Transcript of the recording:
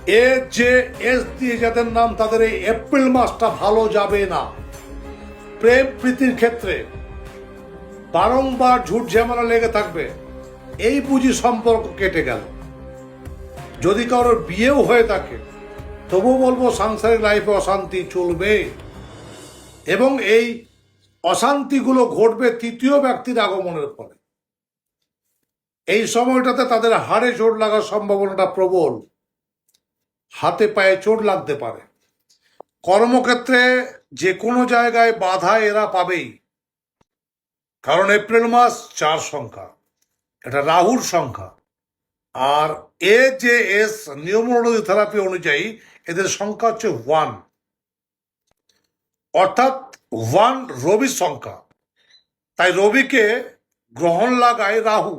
এ যে এস দিয়ে যাদের নাম, তাদের এই এপ্রিল মাসটা ভালো যাবে না। প্রেম প্রীতির ক্ষেত্রে বারংবার ঝুট ঝামেলা লেগে থাকবে, এই বুঝি সম্পর্ক কেটে গেল। যদি কারোর বিয়েও হয়ে থাকে, তবুও বলবো সাংসারিক লাইফে অশান্তি চলবে, এবং এই অশান্তিগুলো ঘটবে তৃতীয় ব্যক্তির আগমনের ফলে। এই সময়টাতে তাদের হাড়ে চোট লাগার সম্ভাবনাটা প্রবল, হাতে পায়ে চোট লাগতে পারে। কর্মক্ষেত্রে যে কোনো জায়গায় বাধা এরা পাবেই, কারণ এপ্রিল মাস 4 সংখ্যা, এটা রাহুর সংখ্যা। আর এ যে এস নিউমোলজি থেরাপি অনুযায়ী এদের সংখ্যা হচ্ছে 1, অর্থাৎ 1 রবির সংখ্যা। তাই রবিকে গ্রহণ লাগায় রাহু।